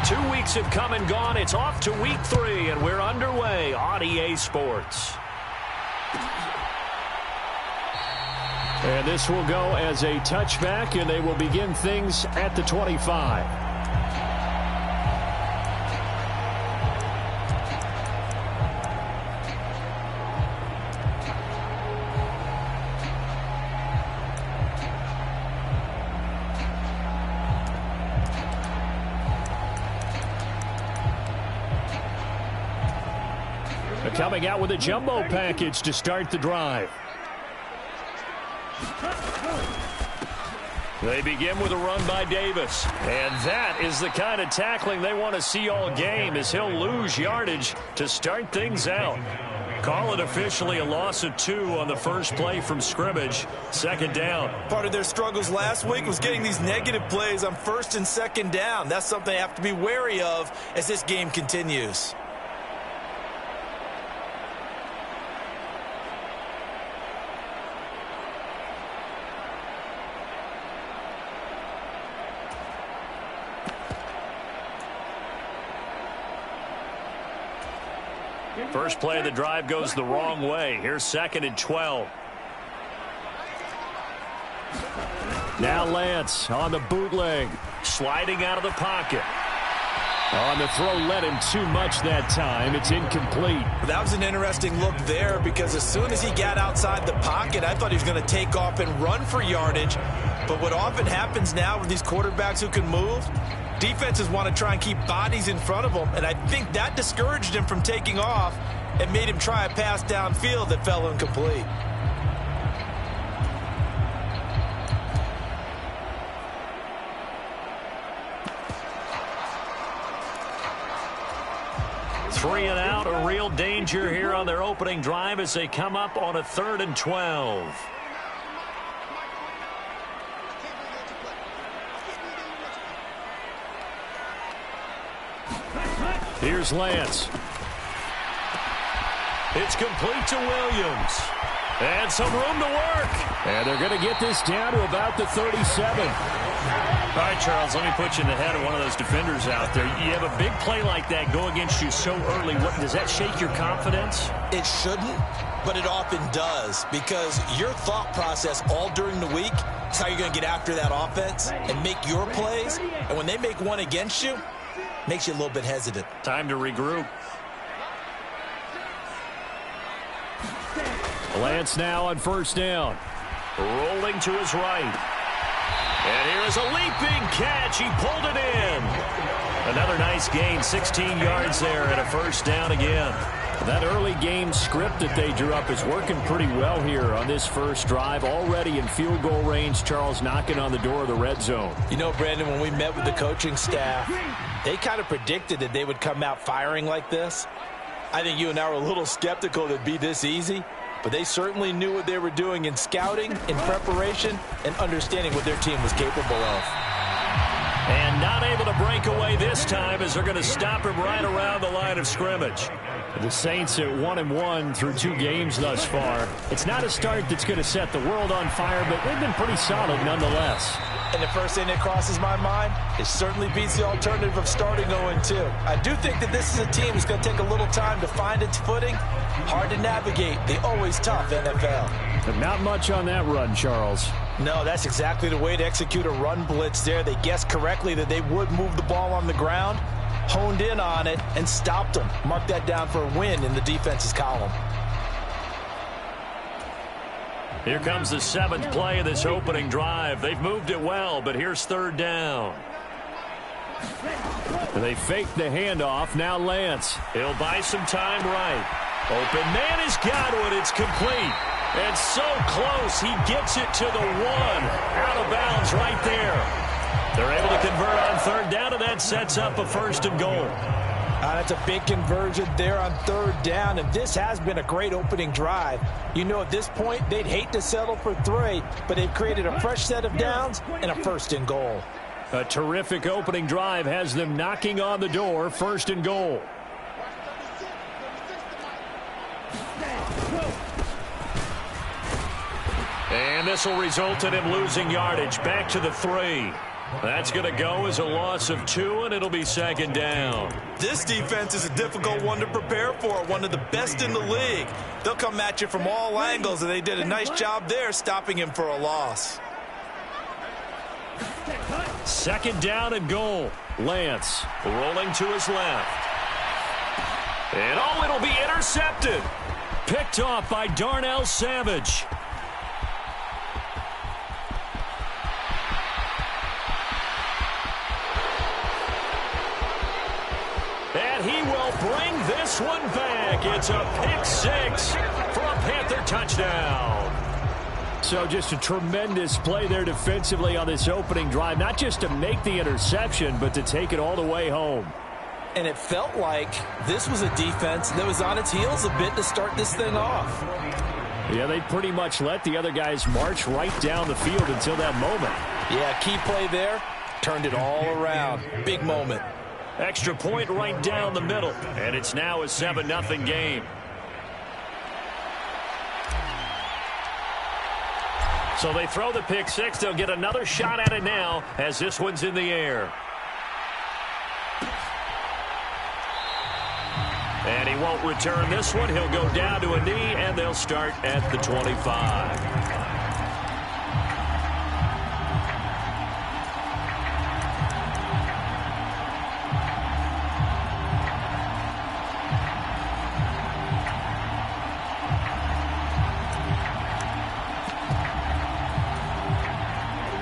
2 weeks have come and gone. It's off to week 3, and we're underway on EA Sports. And this will go as a touchback, and they will begin things at the 25. Coming out with a jumbo package to start the drive. They begin with a run by Davis. And that is the kind of tackling they want to see all game, as he'll lose yardage to start things out. Call it officially a loss of 2 on the first play from scrimmage. Second down. Part of their struggles last week was getting these negative plays on first and second down. That's something they have to be wary of as this game continues. First play of the drive goes the wrong way. Here's 2nd and 12. Now Lance on the bootleg. Sliding out of the pocket. On the throw, led him too much that time. It's incomplete. That was an interesting look there, because as soon as he got outside the pocket, I thought he was going to take off and run for yardage. But what often happens now with these quarterbacks who can move, defenses want to try and keep bodies in front of them, and I think that discouraged him from taking off and made him try a pass downfield that fell incomplete. Three and out, a real danger here on their opening drive as they come up on a 3rd and 12. Here's Lance. It's complete to Williams. And some room to work. And they're going to get this down to about the 37. All right, Charles, let me put you in the head of one of those defenders out there. You have a big play like that go against you so early. Does that shake your confidence? It shouldn't, but it often does, because your thought process all during the week is how you're going to get after that offense and make your plays. And when they make one against you, makes you a little bit hesitant. Time to regroup. Lance now on first down. Rolling to his right. And here's a leaping catch. He pulled it in. Another nice gain, 16 yards there, and a first down again. That early game script that they drew up is working pretty well here on this first drive. Already in field goal range, Charles knocking on the door of the red zone. You know, Brandon, when we met with the coaching staff, they kind of predicted that they would come out firing like this. I think you and I were a little skeptical that it'd be this easy, but they certainly knew what they were doing in scouting, in preparation, and understanding what their team was capable of. And not able to break away this time, as they're going to stop him right around the line of scrimmage. The Saints at 1-1 through 2 games thus far. It's not a start that's going to set the world on fire, but they've been pretty solid nonetheless. And the first thing that crosses my mind, it certainly beats the alternative of starting 0-2. I do think that this is a team that's going to take a little time to find its footing. Hard to navigate the always tough NFL. But not much on that run, Charles. No, that's exactly the way to execute a run blitz there. They guessed correctly that they would move the ball on the ground, honed in on it, and stopped them. Mark that down for a win in the defense's column. Here comes the 7th play of this opening drive. They've moved it well, but here's 3rd down. They fake the handoff. Now Lance. He'll buy some time right. Open man has got one. It's complete. And so close. He gets it to the 1. Out of bounds right there. They're able to convert on 3rd down, and that sets up a 1st and goal. That's a big conversion there on 3rd down, and this has been a great opening drive. You know, at this point, they'd hate to settle for 3, but they've created a fresh set of downs and a 1st and goal. A terrific opening drive has them knocking on the door, 1st and goal. And this will result in him losing yardage back to the 3. That's going to go as a loss of 2, and it'll be second down. This defense is a difficult one to prepare for, one of the best in the league. They'll come at you from all angles, and they did a nice job there stopping him for a loss. Second down and goal. Lance rolling to his left. And it'll be intercepted. Picked off by Darnell Savage. And he will bring this one back. It's a pick 6 for a Panther touchdown. So just a tremendous play there defensively on this opening drive. Not just to make the interception, but to take it all the way home. And it felt like this was a defense that was on its heels a bit to start this thing off. Yeah, they pretty much let the other guys march right down the field until that moment. Yeah, key play there. Turned it all around. Big moment. Extra point right down the middle. And it's now a 7-0 game. So they throw the pick 6. They'll get another shot at it now as this one's in the air. And he won't return this one. He'll go down to a knee, and they'll start at the 25.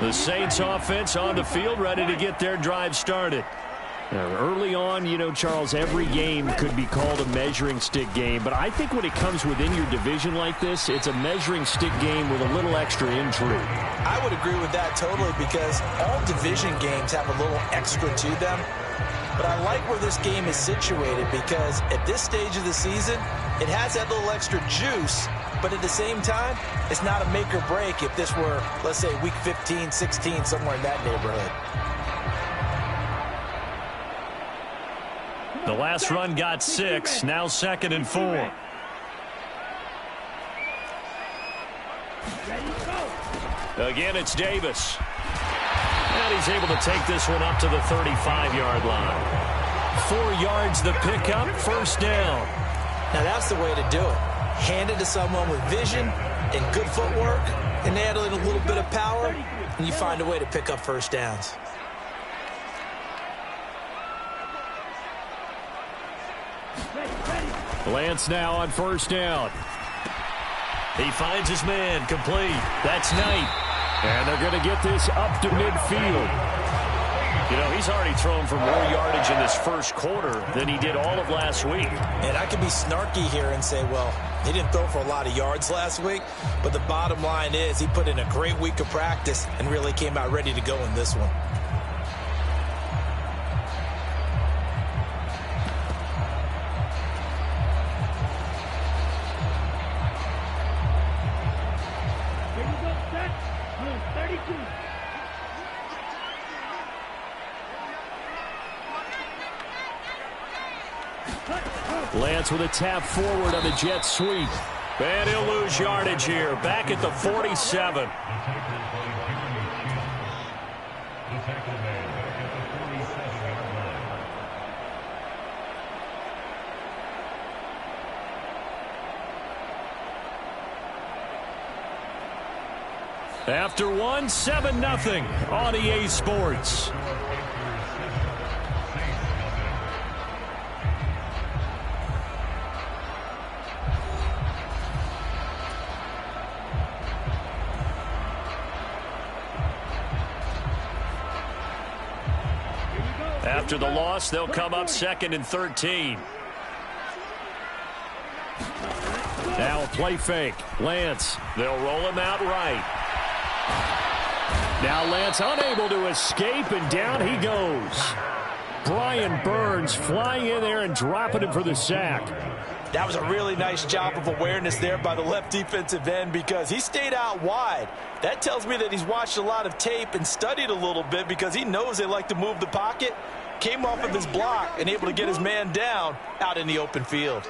The Saints offense on the field, ready to get their drive started. Early on, you know, Charles, every game could be called a measuring stick game. But I think when it comes within your division like this, it's a measuring stick game with a little extra intrigue. I would agree with that totally because all division games have a little extra to them. But I like where this game is situated because at this stage of the season, it has that little extra juice. But at the same time, it's not a make or break if this were, let's say, week 15, 16, somewhere in that neighborhood. The last run got 6, now 2nd and 4. Again, it's Davis. And he's able to take this one up to the 35-yard line. 4 yards the pickup, first down. Now that's the way to do it. Hand it to someone with vision and good footwork, and add in a little bit of power, and you find a way to pick up first downs. Lance now on first down. He finds his man, complete. That's Knight. And they're going to get this up to midfield. You know, he's already thrown for more yardage in this first quarter than he did all of last week. And I could be snarky here and say, well, he didn't throw for a lot of yards last week, but the bottom line is he put in a great week of practice and really came out ready to go in this one. Lance with a tap forward on the jet sweep. And he'll lose yardage here. Back at the 47. After 7-0 on EA Sports. After the loss, they'll come up 2nd and 13. Now a play fake. Lance, they'll roll him out right. Now Lance unable to escape, and down he goes. Brian Burns flying in there and dropping him for the sack. That was a really nice job of awareness there by the left defensive end because he stayed out wide. That tells me that he's watched a lot of tape and studied a little bit because he knows they like to move the pocket. Came off of his block and able to get his man down out in the open field.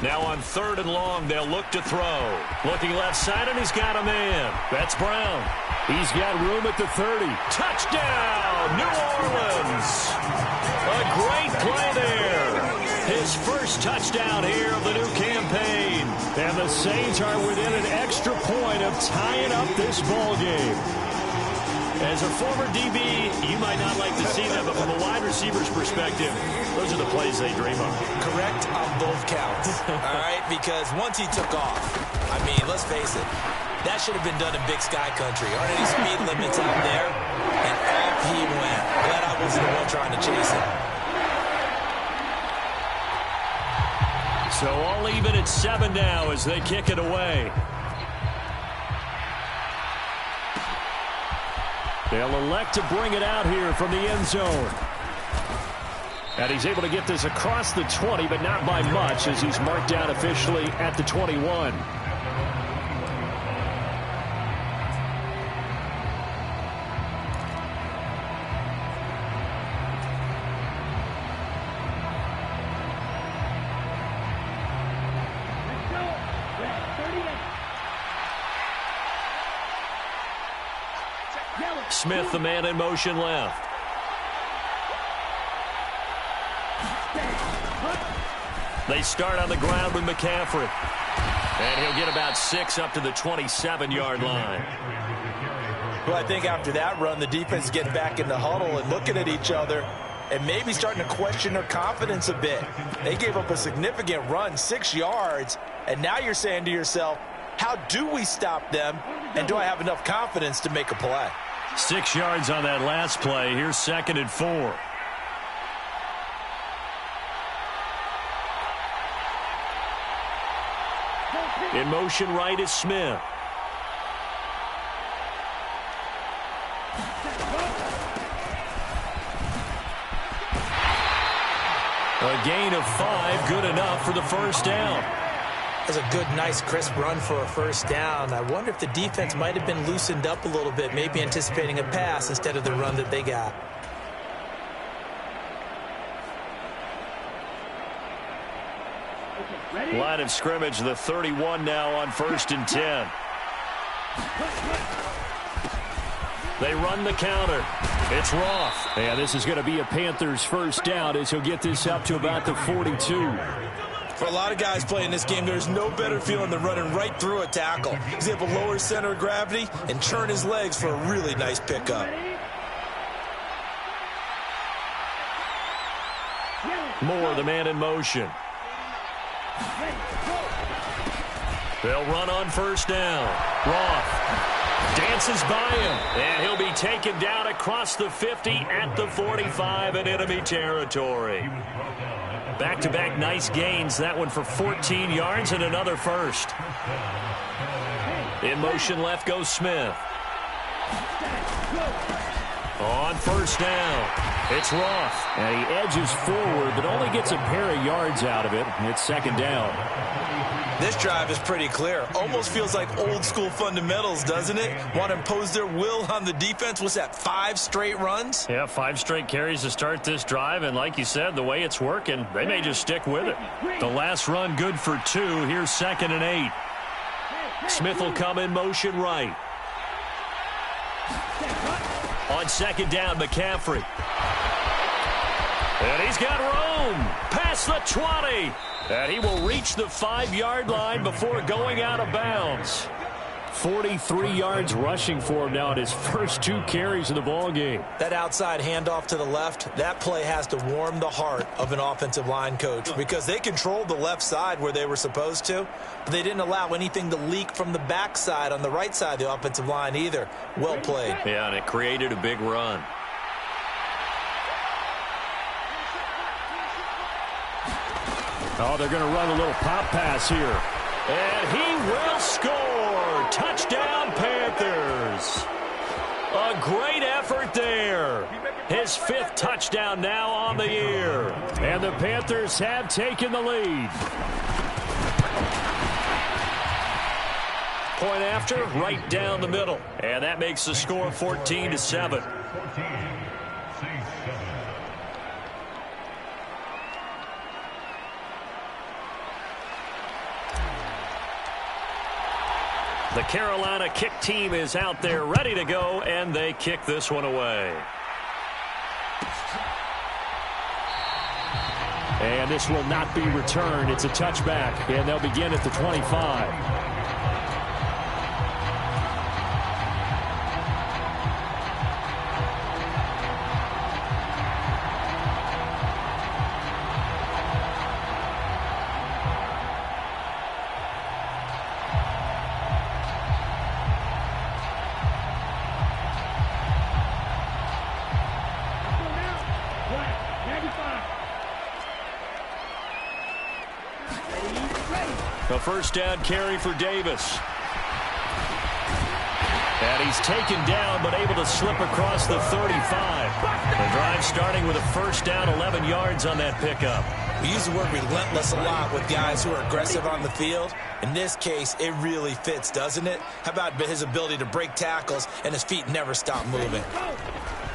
Now on 3rd and long, they'll look to throw. Looking left side, and he's got a man. That's Brown. He's got room at the 30. Touchdown, New Orleans. A great play there. His first touchdown here of the new campaign. And the Saints are within an extra point of tying up this ball game. As a former DB, you might not like to see that, but from a wide receiver's perspective, those are the plays they dream of. Correct on both counts, all right? Because once he took off, I mean, let's face it, that should have been done in Big Sky Country. Aren't any speed limits out there? And off he went. Glad I wasn't the one trying to chase him. So all even at 7 now as they kick it away. They'll elect to bring it out here from the end zone. And he's able to get this across the 20, but not by much as he's marked down officially at the 21. Smith, the man in motion left. They start on the ground with McCaffrey. And he'll get about 6 up to the 27-yard line. Well, I think after that run, the defense is getting back in the huddle and looking at each other and maybe starting to question their confidence a bit. They gave up a significant run, 6 yards, and now you're saying to yourself, how do we stop them, and do I have enough confidence to make a play? 6 yards on that last play. Here's 2nd and 4. In motion right is Smith. A gain of 5, good enough for the first down. That's a good, nice, crisp run for a first down. I wonder if the defense might have been loosened up a little bit, maybe anticipating a pass instead of the run that they got. Line of scrimmage, the 31 now on 1st and 10. They run the counter. It's Roth. And this is going to be a Panthers first down as he'll get this up to about the 42. For a lot of guys playing this game, there's no better feeling than running right through a tackle. He's able to lower his center of gravity and turn his legs for a really nice pickup. Moore, the man in motion. They'll run on first down. Roth dances by him, and he'll be taken down across the 50 at the 45 in enemy territory. Back-to-back nice gains. That one for 14 yards and another first. In motion left goes Smith. On first down, it's Roth. And he edges forward, but only gets a pair of yards out of it. It's 2nd down. This drive is pretty clear. Almost feels like old school fundamentals, doesn't it? Want to impose their will on the defense. What's that, 5 straight runs? Yeah, 5 straight carries to start this drive. And like you said, the way it's working, they may just stick with it. The last run good for 2. Here's 2nd and 8. Smith will come in motion right. On 2nd down, McCaffrey. And he's got room past the 20. And he will reach the 5-yard line before going out of bounds. 43 yards rushing for him now in his first 2 carries of the ballgame. That outside handoff to the left, that play has to warm the heart of an offensive line coach because they controlled the left side where they were supposed to, but they didn't allow anything to leak from the backside on the right side of the offensive line either. Well played. Yeah, and it created a big run. Oh, they're going to run a little pop pass here. And he will score. Touchdown, Panthers. A great effort there. His 5th touchdown now on the year. And the Panthers have taken the lead. Point after, right down the middle. And that makes the score 14-7. The Carolina kick team is out there ready to go, and they kick this one away. And this will not be returned. It's a touchback, and they'll begin at the 25. A first down carry for Davis. And he's taken down, but able to slip across the 35. The drive starting with a first down, 11 yards on that pickup. We use the word relentless a lot with guys who are aggressive on the field. In this case, it really fits, doesn't it? How about his ability to break tackles and his feet never stop moving?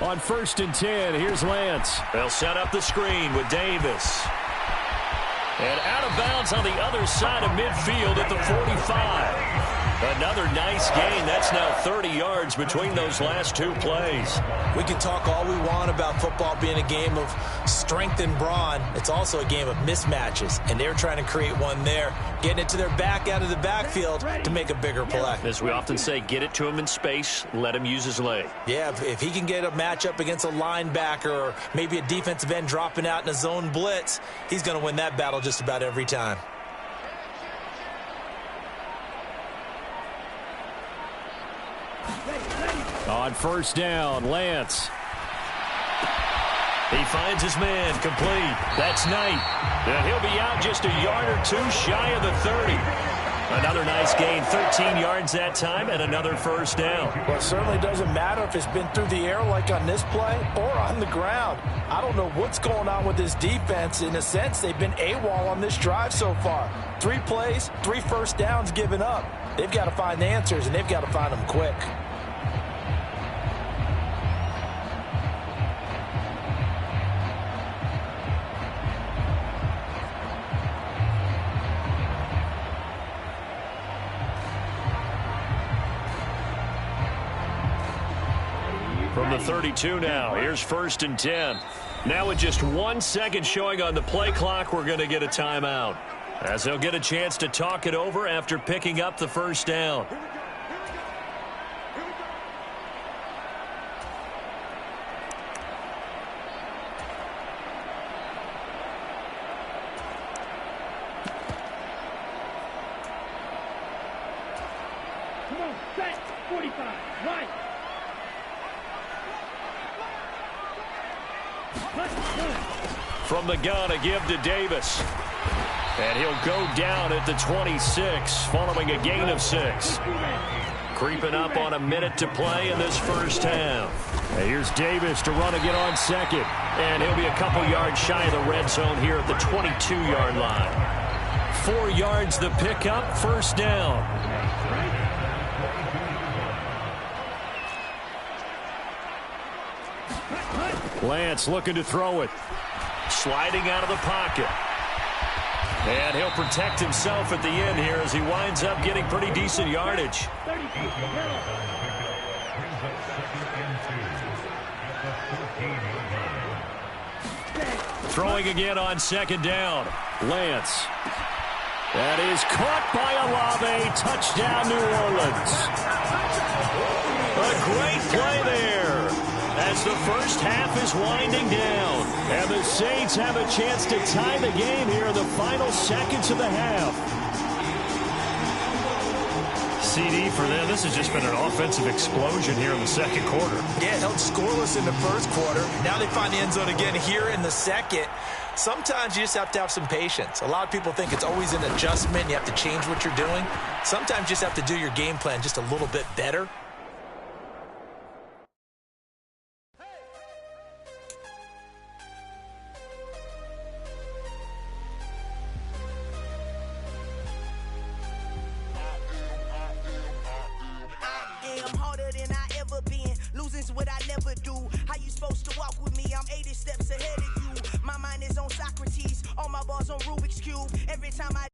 On 1st and 10, here's Lance. They'll set up the screen with Davis. And out of bounds on the other side of midfield at the 45. Another nice gain. That's now 30 yards between those last two plays. We can talk all we want about football being a game of strength and brawn. It's also a game of mismatches, and they're trying to create one there, getting it to their back out of the backfield to make a bigger play. As we often say, get it to him in space, let him use his leg. Yeah, if he can get a matchup against a linebacker or maybe a defensive end dropping out in a zone blitz, he's going to win that battle just about every time. On 1st down, Lance. He finds his man, complete. That's Knight. And he'll be out just a yard or two shy of the 30. Another nice gain, 13 yards that time, and another first down. Well, it certainly doesn't matter if it's been through the air like on this play or on the ground. I don't know what's going on with this defense. In a sense, they've been AWOL on this drive so far. 3 plays, 3 first downs given up. They've got to find answers, and they've got to find them quick. From the 32 now, here's 1st and 10. Now with just 1 second showing on the play clock, we're going to get a timeout, as they'll get a chance to talk it over after picking up the first down. Come on, set, 45, right. From the gun, a give to Davis. And he'll go down at the 26, following a gain of 6. Creeping up on a minute to play in this first half. And here's Davis to run again on 2nd. And he'll be a couple yards shy of the red zone here at the 22-yard line. 4 yards the pickup, first down. Lance looking to throw it. Sliding out of the pocket. And he'll protect himself at the end here as he winds up getting pretty decent yardage. Throwing again on 2nd down. Lance. That is caught by Olave. Touchdown, New Orleans. A great play there as the first half is winding down. And the Saints have a chance to tie the game here in the final seconds of the half. CD for them, this has just been an offensive explosion here in the second quarter. Yeah, held scoreless in the first quarter. Now they find the end zone again here in the second. Sometimes you just have to have some patience. A lot of people think it's always an adjustment. You have to change what you're doing. Sometimes you just have to do your game plan just a little bit better. Losing's what I never do. How you supposed to walk with me? I'm 80 steps ahead of you. My mind is on Socrates. All my balls on Rubik's Cube. Every time I